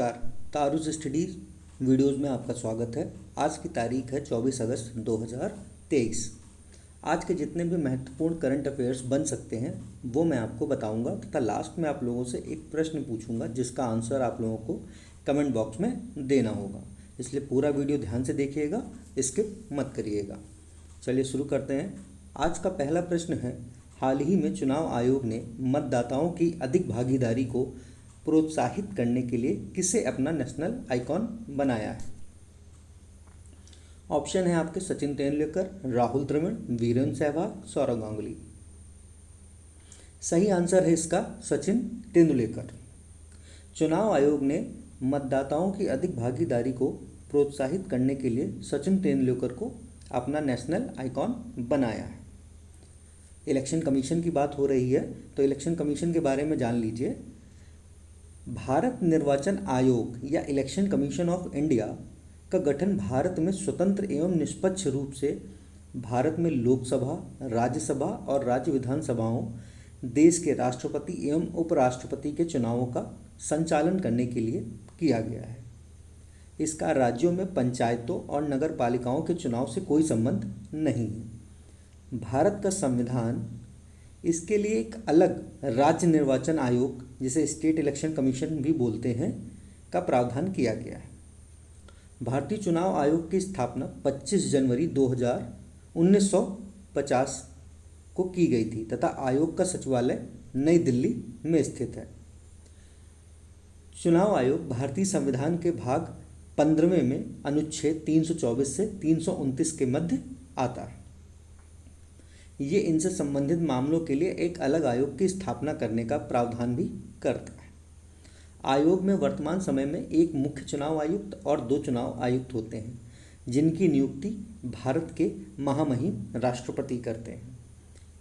नमस्कार। तारुज studies videos में आपका स्वागत है। आज की तारीख है 24 अगस्त 2023। आज के जितने भी महत्वपूर्ण करंट अफेयर्स बन सकते हैं वो मैं आपको बताऊंगा तथा लास्ट में आप लोगों से एक प्रश्न पूछूंगा जिसका आंसर आप लोगों को कमेंट बॉक्स में देना होगा। इसलिए पूरा वीडियो ध्यान से देखिएगा, स्किप मत करिएगा। चलिए शुरू करते हैं। आज का पहला प्रश्न है, हाल ही में चुनाव आयोग ने मतदाताओं की अधिक भागीदारी को प्रोत्साहित करने के लिए किसे अपना नेशनल आइकॉन बनाया है? ऑप्शन है आपके सचिन तेंदुलकर, राहुल द्रविड़, वीरेंद्र सहवाग, सौरव गांगुली। सही आंसर है इसका सचिन तेंदुलकर। चुनाव आयोग ने मतदाताओं की अधिक भागीदारी को प्रोत्साहित करने के लिए सचिन तेंदुलकर को अपना नेशनल आइकॉन बनाया है। इलेक्शन कमीशन की बात हो रही है तो इलेक्शन कमीशन के बारे में जान लीजिए। भारत निर्वाचन आयोग या इलेक्शन कमीशन ऑफ इंडिया का गठन भारत में स्वतंत्र एवं निष्पक्ष रूप से भारत में लोकसभा, राज्यसभा और राज्य विधानसभाओं, देश के राष्ट्रपति एवं उपराष्ट्रपति के चुनावों का संचालन करने के लिए किया गया है। इसका राज्यों में पंचायतों और नगर पालिकाओं के चुनाव से कोई संबंध नहीं है। भारत का संविधान इसके लिए एक अलग राज्य निर्वाचन आयोग, जिसे स्टेट इलेक्शन कमीशन भी बोलते हैं, का प्रावधान किया गया है। भारतीय चुनाव आयोग की स्थापना 25 जनवरी 1950 को की गई थी तथा आयोग का सचिवालय नई दिल्ली में स्थित है। चुनाव आयोग भारतीय संविधान के भाग 15वें में अनुच्छेद 324 से 329 के मध्य आता है। ये इनसे संबंधित मामलों के लिए एक अलग आयोग की स्थापना करने का प्रावधान भी करता है। आयोग में वर्तमान समय में एक मुख्य चुनाव आयुक्त और 2 चुनाव आयुक्त होते हैं, जिनकी नियुक्ति भारत के महामहिम राष्ट्रपति करते हैं।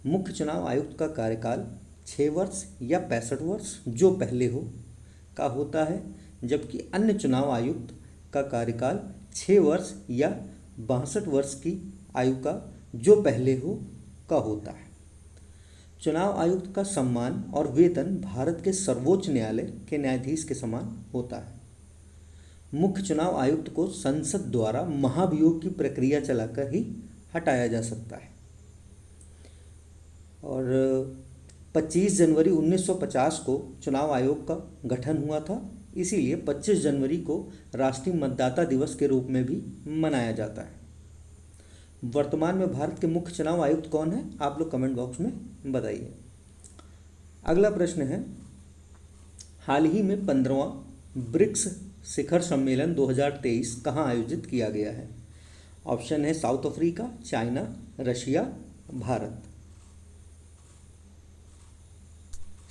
मुख्य चुनाव आयुक्त का कार्यकाल 6 वर्ष या 65 वर्ष जो पहले हो का होता है, जबकि अन्य चुनाव आयुक्त का कार्यकाल 6 वर्ष या 62 वर्ष की आयु का जो पहले हो का होता है। चुनाव आयुक्त का सम्मान और वेतन भारत के सर्वोच्च न्यायालय के न्यायाधीश के समान होता है। मुख्य चुनाव आयुक्त को संसद द्वारा महाभियोग की प्रक्रिया चलाकर ही हटाया जा सकता है। और 25 जनवरी 1950 को चुनाव आयोग का गठन हुआ था, इसीलिए 25 जनवरी को राष्ट्रीय मतदाता दिवस के रूप में भी मनाया जाता है। वर्तमान में भारत के मुख्य चुनाव आयुक्त कौन है, आप लोग कमेंट बॉक्स में बताइए। अगला प्रश्न है, हाल ही में 15वां ब्रिक्स शिखर सम्मेलन 2023 कहाँ आयोजित किया गया है? ऑप्शन है south Africa, China, Russia, Bharat.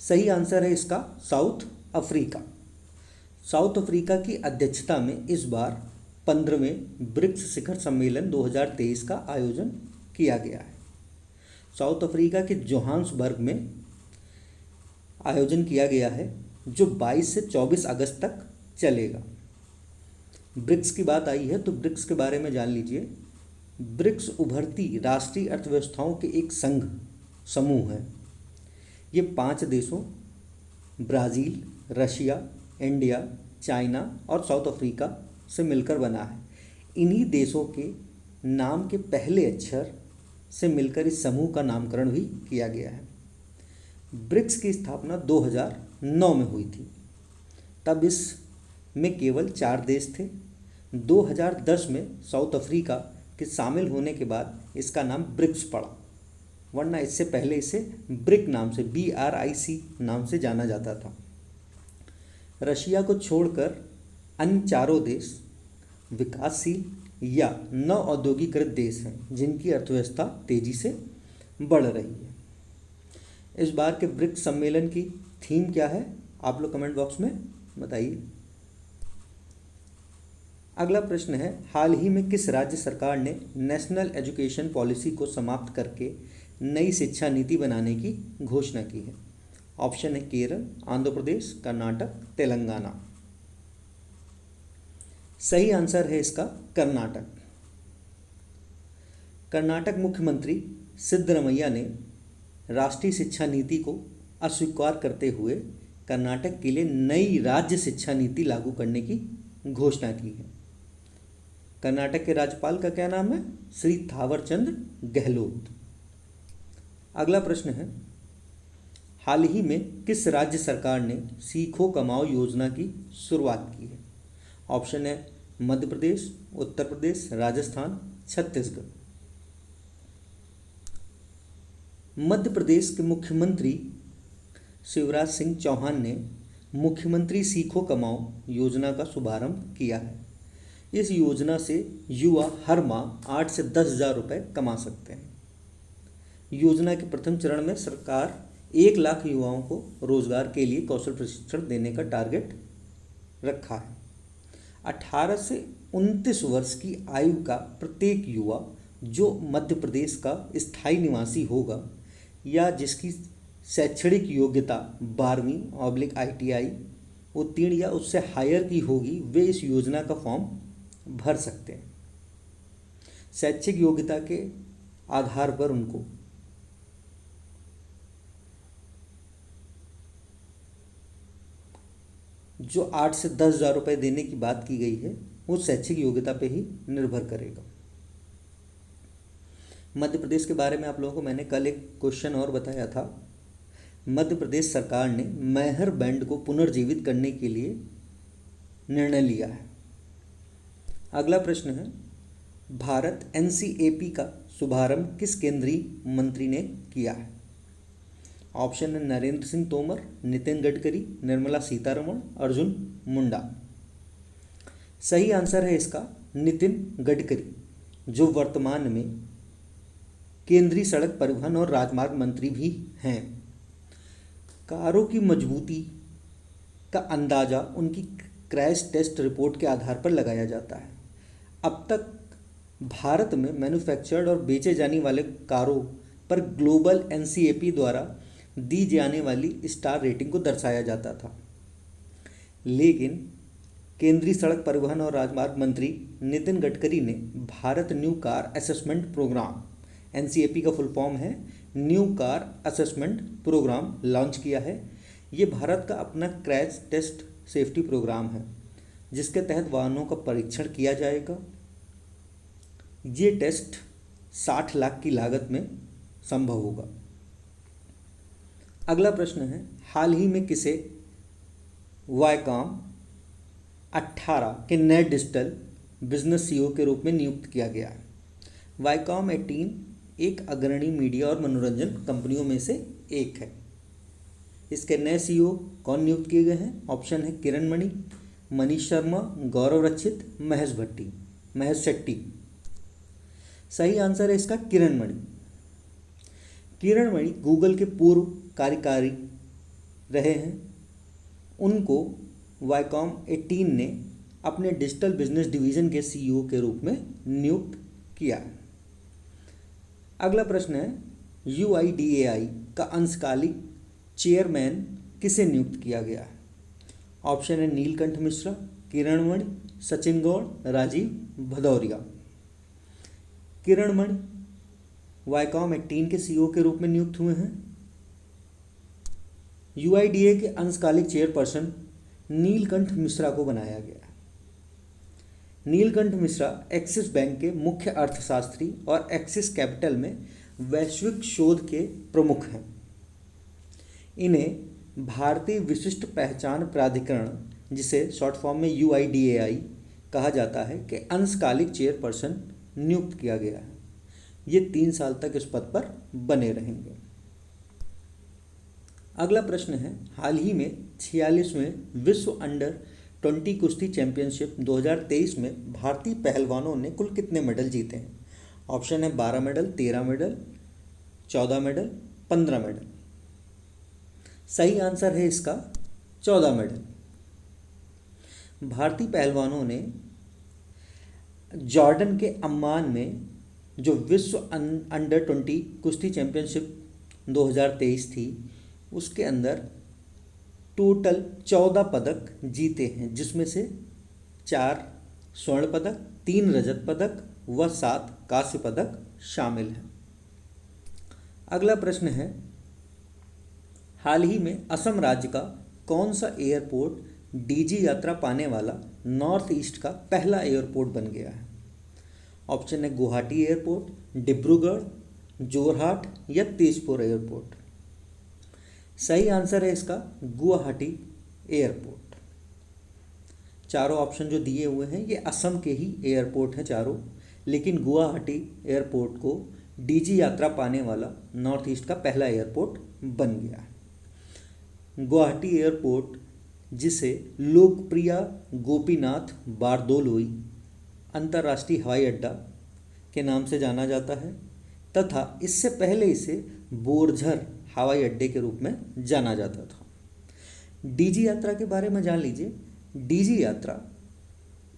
सही आंसर है इसका साउथ अफ्रीका। साउथ अफ्रीका की अध्यक्षता में इस बार 15वें ब्रिक्स शिखर सम्मेलन 2023 का आयोजन किया गया है। साउथ अफ्रीका के जोहान्सबर्ग में आयोजन किया गया है, जो 22 से 24 अगस्त तक चलेगा। ब्रिक्स की बात आई है तो ब्रिक्स के बारे में जान लीजिए। ब्रिक्स उभरती राष्ट्रीय अर्थव्यवस्थाओं के एक समूह है। ये 5 देशों ब्राज़ील, रशिया, इंडिया, चाइना और साउथ अफ्रीका से मिलकर बना है। इन्हीं देशों के नाम के पहले अक्षर से मिलकर इस समूह का नामकरण भी किया गया है। ब्रिक्स की स्थापना 2009 में हुई थी। तब इसमें केवल 4 देश थे। 2010 में साउथ अफ्रीका के शामिल होने के बाद इसका नाम ब्रिक्स पड़ा, वरना इससे पहले इसे ब्रिक नाम से BRIC नाम से जाना जाता था। रशिया को छोड़कर अन्य 4 देश विकासशील या नव औद्योगिकृत देश हैं, जिनकी अर्थव्यवस्था तेजी से बढ़ रही है। इस बार के ब्रिक्स सम्मेलन की थीम क्या है, आप लोग कमेंट बॉक्स में बताइए। अगला प्रश्न है, हाल ही में किस राज्य सरकार ने नेशनल एजुकेशन पॉलिसी को समाप्त करके नई शिक्षा नीति बनाने की घोषणा की है? ऑप्शन है केरल, आंध्र प्रदेश, कर्नाटक, तेलंगाना। सही आंसर है इसका कर्नाटक। कर्नाटक मुख्यमंत्री सिद्धरमैया ने राष्ट्रीय शिक्षा नीति को अस्वीकार करते हुए कर्नाटक के लिए नई राज्य शिक्षा नीति लागू करने की घोषणा की है? कर्नाटक के राज्यपाल का क्या नाम है? श्री थावरचंद गहलोत। अगला प्रश्न है, हाल ही में किस राज्य सरकार ने सीखो कमाओ योजना की शुरुआत की है? ऑप्शन है मध्य प्रदेश, उत्तर प्रदेश, राजस्थान, छत्तीसगढ़। मध्य प्रदेश के मुख्यमंत्री शिवराज सिंह चौहान ने मुख्यमंत्री सीखो कमाओ योजना का शुभारंभ किया है। इस योजना से युवा हर माह 8 से 10,000 रुपये कमा सकते हैं। योजना के प्रथम चरण में सरकार 1 लाख युवाओं को रोजगार के लिए कौशल प्रशिक्षण देने का टारगेट रखा है। 18 से 29 वर्ष की आयु का प्रत्येक युवा जो मध्य प्रदेश का स्थायी निवासी होगा या जिसकी शैक्षणिक योग्यता 12वीं/ITI उत्तीर्ण या उससे हायर की होगी, वे इस योजना का फॉर्म भर सकते हैं। शैक्षिक योग्यता के आधार पर उनको जो 8 से 10,000 रुपये देने की बात की गई है वो शैक्षिक योग्यता पे ही निर्भर करेगा। मध्य प्रदेश के बारे में आप लोगों को मैंने कल एक क्वेश्चन और बताया था। मध्य प्रदेश सरकार ने मैहर बैंड को पुनर्जीवित करने के लिए निर्णय लिया है। अगला प्रश्न है, भारत NCAP का शुभारंभ किस केंद्रीय मंत्री ने किया है? ऑप्शन है नरेंद्र सिंह तोमर, नितिन गडकरी, निर्मला सीतारमण, अर्जुन मुंडा। सही आंसर है इसका नितिन गडकरी, जो वर्तमान में केंद्रीय सड़क परिवहन और राजमार्ग मंत्री भी हैं। कारों की मजबूती का अंदाज़ा उनकी क्रैश टेस्ट रिपोर्ट के आधार पर लगाया जाता है। अब तक भारत में मैन्युफैक्चर्ड और बेचे जाने वाले कारों पर ग्लोबल NCAP द्वारा दी जाने वाली स्टार रेटिंग को दर्शाया जाता था, लेकिन केंद्रीय सड़क परिवहन और राजमार्ग मंत्री नितिन गडकरी ने Bharat new car assessment programme, NCAP का फुल फॉर्म है new car assessment programme, launch किया है। ये भारत का अपना क्रैश टेस्ट सेफ्टी प्रोग्राम है जिसके तहत वाहनों का परीक्षण किया जाएगा। ये टेस्ट 60 लाख की लागत में संभव होगा। अगला प्रश्न है, हाल ही में किसे वायकॉम 18 के नए डिजिटल बिजनेस CEO के रूप में नियुक्त किया गया है? वायकॉम 18 एक अग्रणी मीडिया और मनोरंजन कंपनियों में से एक है। इसके नए CEO कौन नियुक्त किए गए हैं? ऑप्शन है किरण मणि, मनीष शर्मा, गौरव रक्षित, महेश शेट्टी। सही आंसर है इसका किरण मणि। किरण मणि गूगल के पूर्व कार्यकारी रहे हैं। उनको वायकॉम 18 ने अपने डिजिटल बिजनेस डिवीजन के CEO के रूप में नियुक्त किया है। अगला प्रश्न है, UIDAI का अंशकालिक चेयरमैन किसे नियुक्त किया गया है? ऑप्शन है नीलकंठ मिश्रा, किरण मणि, सचिन गौड़, राजीव भदौरिया। किरण मणि वायकॉम 18 के CEO के रूप में नियुक्त हुए हैं। UIDAI के अंशकालिक चेयरपर्सन नीलकंठ मिश्रा को बनाया गया है। नीलकंठ मिश्रा एक्सिस बैंक के मुख्य अर्थशास्त्री और एक्सिस कैपिटल में वैश्विक शोध के प्रमुख हैं। इन्हें भारतीय विशिष्ट पहचान प्राधिकरण, जिसे शॉर्ट फॉर्म में UIDAI कहा जाता है, के अंशकालिक चेयरपर्सन नियुक्त किया गया है। ये 3 साल तक इस पद पर बने रहेंगे। अगला प्रश्न है, हाल ही में 46वें विश्व अंडर-20 कुश्ती चैंपियनशिप 2023 में भारतीय पहलवानों ने कुल कितने मेडल जीते हैं? ऑप्शन है 12 मेडल, 13 मेडल, 14 मेडल, 15 मेडल। सही आंसर है इसका 14 मेडल। भारतीय पहलवानों ने जॉर्डन के अम्मान में जो विश्व अंडर-20 कुश्ती चैंपियनशिप 2023 थी, उसके अंदर टोटल 14 पदक जीते हैं, जिसमें से 4 स्वर्ण पदक, 3 रजत पदक व 7 कांस्य पदक शामिल हैं। अगला प्रश्न है, हाल ही में असम राज्य का कौन सा एयरपोर्ट डीजी यात्रा पाने वाला नॉर्थ ईस्ट का पहला एयरपोर्ट बन गया है? ऑप्शन है गुवाहाटी एयरपोर्ट, डिब्रूगढ़, जोरहाट या तेजपुर एयरपोर्ट। सही आंसर है इसका गुवाहाटी एयरपोर्ट। चारों ऑप्शन जो दिए हुए हैं ये असम के ही एयरपोर्ट हैं चारों, लेकिन गुवाहाटी एयरपोर्ट को डीजी यात्रा पाने वाला नॉर्थ ईस्ट का पहला एयरपोर्ट बन गया है। गुवाहाटी एयरपोर्ट, जिसे लोकप्रिय गोपीनाथ बारदोलोई अंतर्राष्ट्रीय हवाई अड्डा के नाम से जाना जाता है तथा इससे पहले इसे बोरझर हवाई अड्डे के रूप में जाना जाता था। डीजी यात्रा के बारे में जान लीजिए। डीजी यात्रा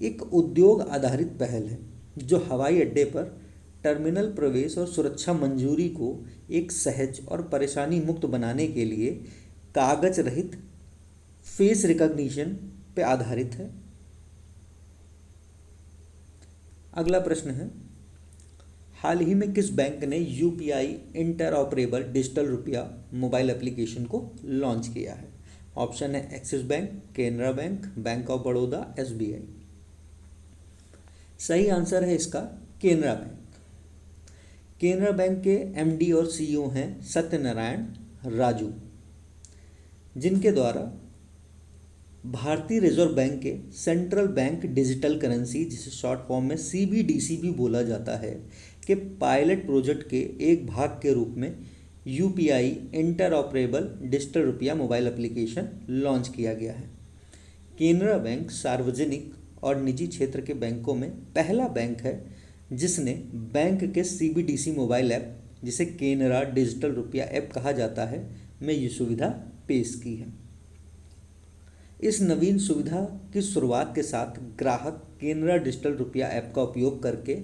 एक उद्योग आधारित पहल है जो हवाई अड्डे पर टर्मिनल प्रवेश और सुरक्षा मंजूरी को एक सहज और परेशानी मुक्त बनाने के लिए कागज रहित फेस रिकॉग्निशन पे आधारित है। अगला प्रश्न है, हाल ही में किस बैंक ने यूपीआई इंटरऑपरेबल डिजिटल रुपया मोबाइल एप्लीकेशन को लॉन्च किया है? ऑप्शन है axis bank, Canara bank, bank of Baroda, SBI. सही आंसर है इसका केनरा बैंक। केनरा बैंक के एमडी और सीईओ हैं सत्यनारायण राजू, जिनके द्वारा भारतीय रिजर्व बैंक के सेंट्रल बैंक डिजिटल करेंसी, जिसे शॉर्ट फॉर्म में सीबीडीसी भी बोला जाता है, के पायलट प्रोजेक्ट के एक भाग के रूप में यूपीआई इंटरऑपरेबल डिजिटल रुपया मोबाइल एप्लीकेशन लॉन्च किया गया है। केनरा बैंक सार्वजनिक और निजी क्षेत्र के बैंकों में पहला बैंक है जिसने बैंक के सीबीडीसी मोबाइल ऐप, जिसे केनरा डिजिटल रुपया ऐप कहा जाता है, में ये सुविधा पेश की है। इस नवीन सुविधा की शुरुआत के साथ ग्राहक केनरा डिजिटल रुपया ऐप का उपयोग करके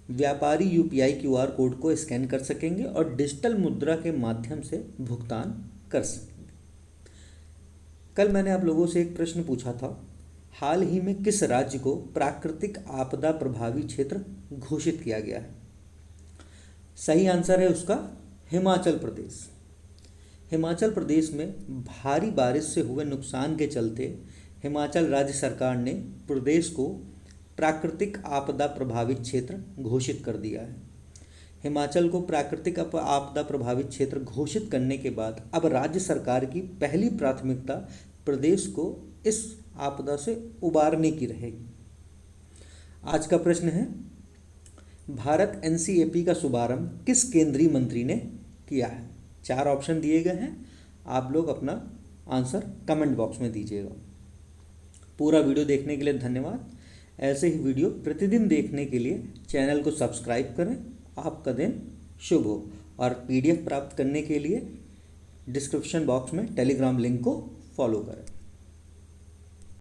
व्यापारी यूपीआई क्यूआर कोड को स्कैन कर सकेंगे और डिजिटल मुद्रा के माध्यम से भुगतान कर सकेंगे। कल मैंने आप लोगों से एक प्रश्न पूछा था, हाल ही में किस राज्य को प्राकृतिक आपदा प्रभावी क्षेत्र घोषित किया गया है? सही आंसर है उसका हिमाचल प्रदेश। हिमाचल प्रदेश में भारी बारिश से हुए नुकसान के चलते हिमाचल राज्य सरकार ने प्रदेश को प्राकृतिक आपदा प्रभावित क्षेत्र घोषित कर दिया है। हिमाचल को प्राकृतिक आपदा प्रभावित क्षेत्र घोषित करने के बाद अब राज्य सरकार की पहली प्राथमिकता प्रदेश को इस आपदा से उबारने की रहेगी। आज का प्रश्न है, भारत एनसीएपी का शुभारंभ किस केंद्रीय मंत्री ने किया है? 4 ऑप्शन दिए गए हैं, आप लोग अपना आंसर कमेंट बॉक्स में दीजिएगा। पूरा वीडियो देखने के लिए धन्यवाद। ऐसे ही वीडियो प्रतिदिन देखने के लिए चैनल को सब्सक्राइब करें। आपका दिन शुभ हो। और पीडीएफ प्राप्त करने के लिए डिस्क्रिप्शन बॉक्स में टेलीग्राम लिंक को फॉलो करें।